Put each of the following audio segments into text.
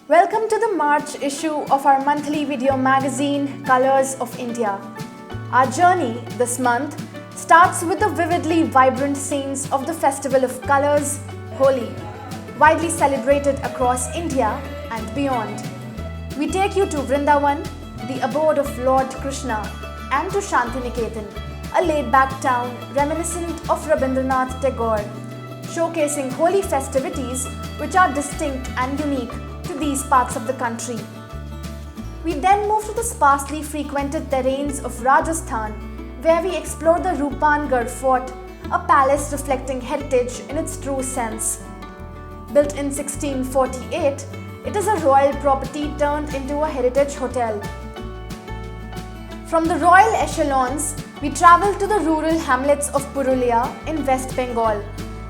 Welcome to the March issue of our monthly video magazine, Colors of India. Our journey this month starts with the vividly vibrant scenes of the Festival of Colors, Holi, widely celebrated across India and beyond. We take you to Vrindavan, the abode of Lord Krishna, and to Shantiniketan, a laid-back town reminiscent of Rabindranath Tagore, showcasing Holi festivities which are distinct and unique to these parts of the country. We then move to the sparsely frequented terrains of Rajasthan, where we explore the Rupangarh Fort, a palace reflecting heritage in its true sense. Built in 1648, it is a royal property turned into a heritage hotel. From the royal echelons, we travel to the rural hamlets of Purulia in West Bengal,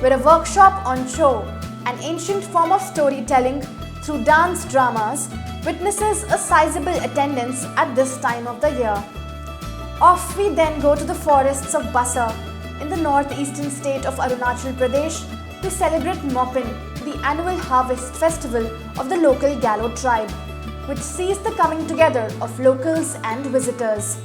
where a workshop on Chou, an ancient form of storytelling through dance dramas, witnesses a sizable attendance at this time of the year. Off we then go to the forests of Basar in the northeastern state of Arunachal Pradesh to celebrate Mopin, the annual harvest festival of the local Galo tribe, which sees the coming together of locals and visitors.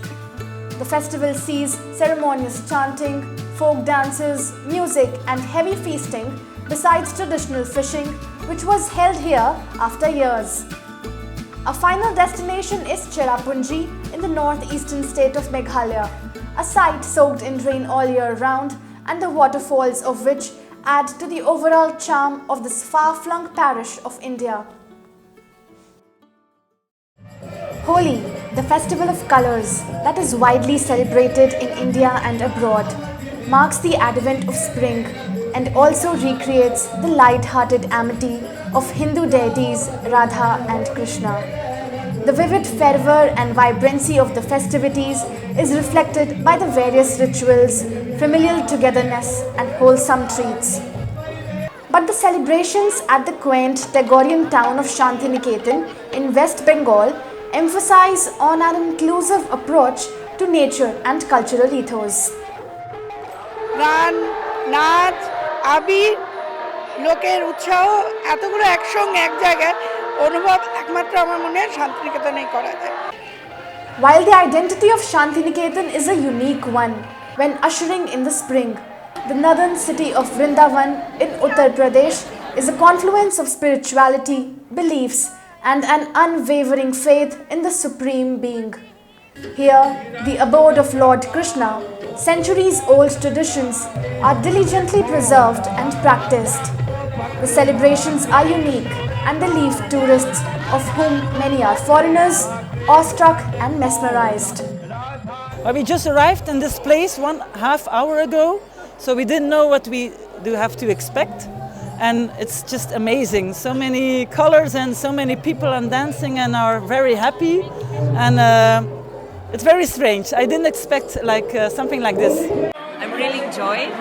The festival sees ceremonious chanting, folk dances, music and heavy feasting besides traditional fishing, which was held here after years. Our final destination is Cherrapunji in the northeastern state of Meghalaya, a site soaked in rain all year round and the waterfalls of which add to the overall charm of this far-flung parish of India. Holi, the festival of colours that is widely celebrated in India and abroad, marks the advent of spring and also recreates the light-hearted amity of Hindu deities Radha and Krishna. The vivid fervour and vibrancy of the festivities is reflected by the various rituals, familial togetherness and wholesome treats. But the celebrations at the quaint Tagorean town of Shantiniketan in West Bengal emphasize on an inclusive approach to nature and cultural ethos. গান, নাচ, আবির, লোকের উৎসাহ এতগুলো একসঙ্গে এক জায়গায় অনুভব একমাত্র আমার মনে হয় শান্তিনিকেতনেই করা যায়। While the identity of Shantiniketan is a unique one when ushering in the spring, the northern city of Vrindavan in Uttar Pradesh is a confluence of spirituality, beliefs, and an unwavering faith in the Supreme Being. Here, the abode of Lord Krishna, centuries-old traditions are diligently preserved and practiced. The celebrations are unique and they leave tourists, of whom many are foreigners, awestruck and mesmerized. We just arrived in this place 1/2 hour ago, so we didn't know what we do have to expect. And it's just amazing. So many colors and so many people and dancing and are very happy. And it's very strange. I didn't expect something like this. I'm really enjoying.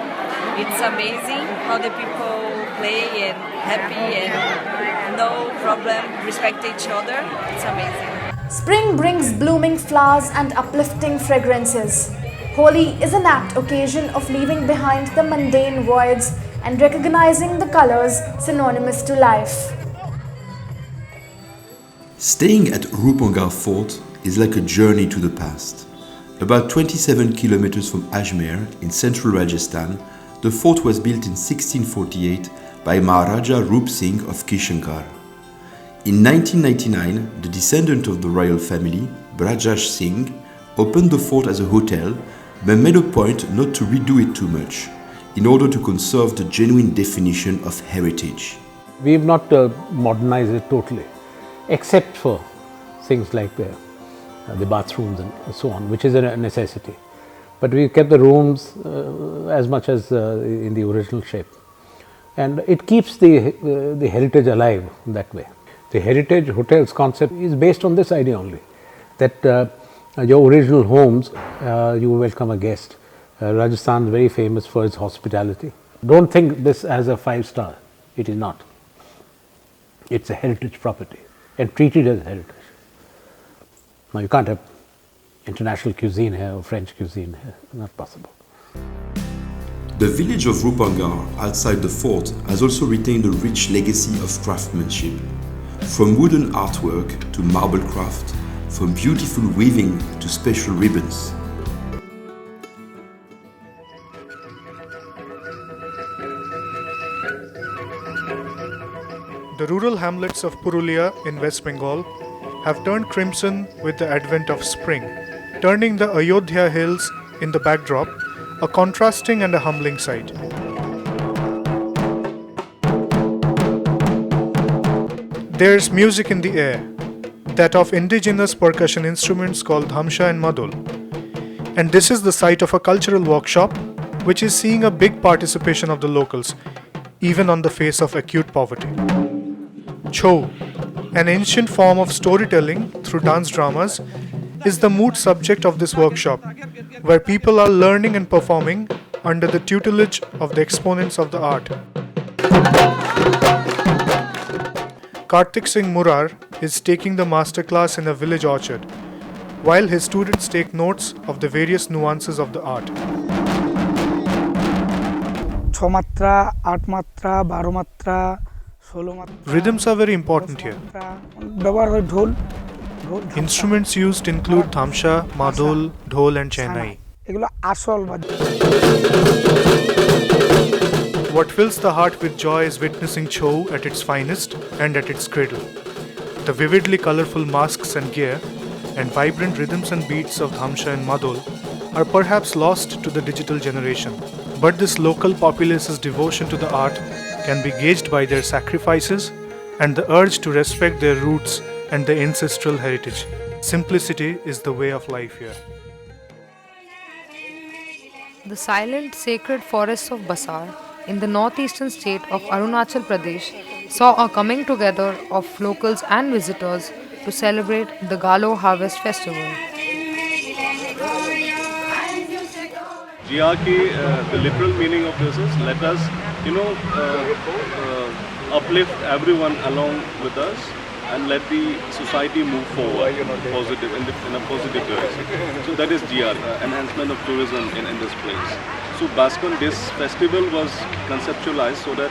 It's amazing how the people play and happy and no problem, respect each other. It's amazing. Spring brings blooming flowers and uplifting fragrances. Holi is an apt occasion of leaving behind the mundane voids and recognizing the colors synonymous to life. Staying at Rupangarh Fort is like a journey to the past. About 27 kilometers from Ajmer in central Rajasthan, the fort was built in 1648 by Maharaja Roop Singh of Kishankar. In 1999, the descendant of the royal family, Brajash Singh, opened the fort as a hotel but made a point not to redo it too much, in order to conserve the genuine definition of heritage. We've not modernized it totally, except for things like the bathrooms and so on, which is a necessity. But we've kept the rooms as much as in the original shape. And it keeps the heritage alive that way. The heritage hotels concept is based on this idea only, that your original homes, you welcome a guest. Rajasthan is very famous for its hospitality. Don't think this as a 5-star. It is not. It's a heritage property and treated as heritage. Now you can't have international cuisine here or French cuisine here. Not possible. The village of Rupangarh outside the fort has also retained a rich legacy of craftsmanship. From wooden artwork to marble craft, from beautiful weaving to special ribbons. The rural hamlets of Purulia in West Bengal have turned crimson with the advent of spring, turning the Ayodhya hills in the backdrop a contrasting and a humbling sight. There's music in the air, that of indigenous percussion instruments called dhamsha and madol. And this is the site of a cultural workshop which is seeing a big participation of the locals, even on the face of acute poverty. Chhau, an ancient form of storytelling through dance dramas, is the moot subject of this workshop, where people are learning and performing under the tutelage of the exponents of the art. Kartik Singh Murar is taking the masterclass in a village orchard, while his students take notes of the various nuances of the art. 6 মাত্রা 8 মাত্রা 12 মাত্রা 16 মাত্রা Rhythms are very important here. ব্যবহার হয় ঢোল Instruments used include dhamsha, madol, dhol and shehnai. এগুলো আসল বাদ্য What fills the heart with joy is witnessing Chhau at its finest and at its cradle. The vividly colorful masks and gear and vibrant rhythms and beats of dhamsha and madol are perhaps lost to the digital generation. But this local populace's devotion to the art can be gauged by their sacrifices and the urge to respect their roots and their ancestral heritage. Simplicity is the way of life here. The silent sacred forests of Basar in the northeastern state of Arunachal Pradesh saw a coming together of locals and visitors to celebrate the Galo Harvest Festival. GRK, the literal meaning of this is let us, uplift everyone along with us and let the society move forward positive in a positive direction. So that is GRK, enhancement of tourism in this place. So Baskon, this festival was conceptualized so that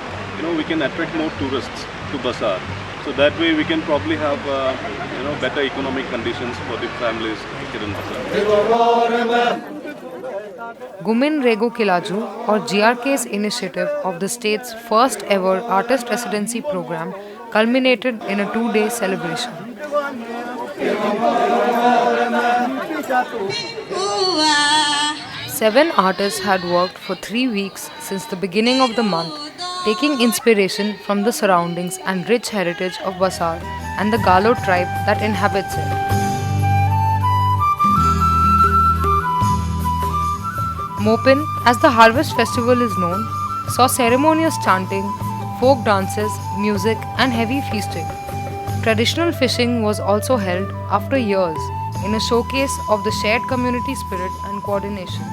we can attract more tourists to Basar. So that way we can probably have better economic conditions for the families here in Basar. Gumin Rego Kilaju, or GRK's initiative of the state's first ever artist residency program, culminated in a 2-day celebration. Seven artists had worked for 3 weeks since the beginning of the month, taking inspiration from the surroundings and rich heritage of Basar and the Galo tribe that inhabits it. Mopin, as the harvest festival is known, saw ceremonious chanting, folk dances, music and heavy feasting. Traditional fishing was also held after years in a showcase of the shared community spirit and coordination.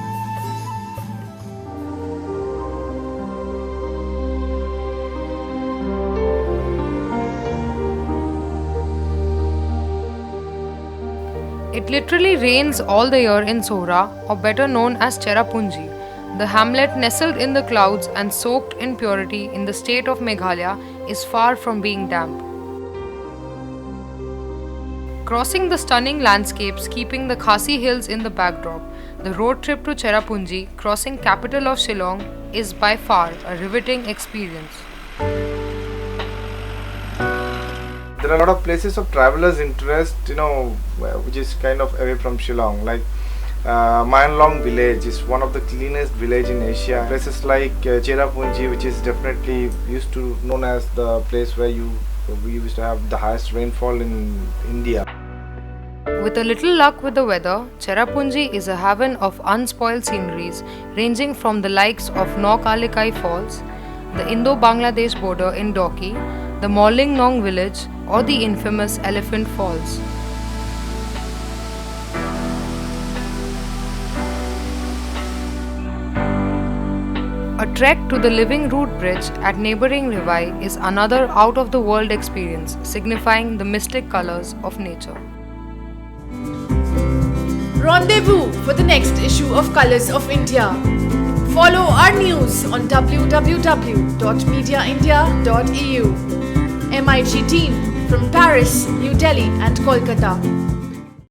It literally rains all the year in Sohra, or better known as Cherrapunji. The hamlet nestled in the clouds and soaked in purity in the state of Meghalaya is far from being damp. Crossing the stunning landscapes keeping the Khasi Hills in the backdrop, the road trip to Cherrapunji, crossing capital of Shillong, is by far a riveting experience. There are a lot of places of travelers' interest, which is kind of away from Shillong. Like Mayanlong village is one of the cleanest village in Asia. Places like Cherrapunji, which is definitely used to known as the place where we used to have the highest rainfall in India. With a little luck with the weather, Cherrapunji is a haven of unspoiled sceneries ranging from the likes of Naukalikai Falls, the Indo-Bangladesh border in Doki, the Morling Nong village, or the infamous Elephant Falls. A trek to the Living Root Bridge at neighbouring Rivai is another out-of-the-world experience, signifying the mystic colours of nature. Rendezvous for the next issue of Colors of India. Follow our news on www.mediaindia.eu. MIG team from Paris, New Delhi, and Kolkata.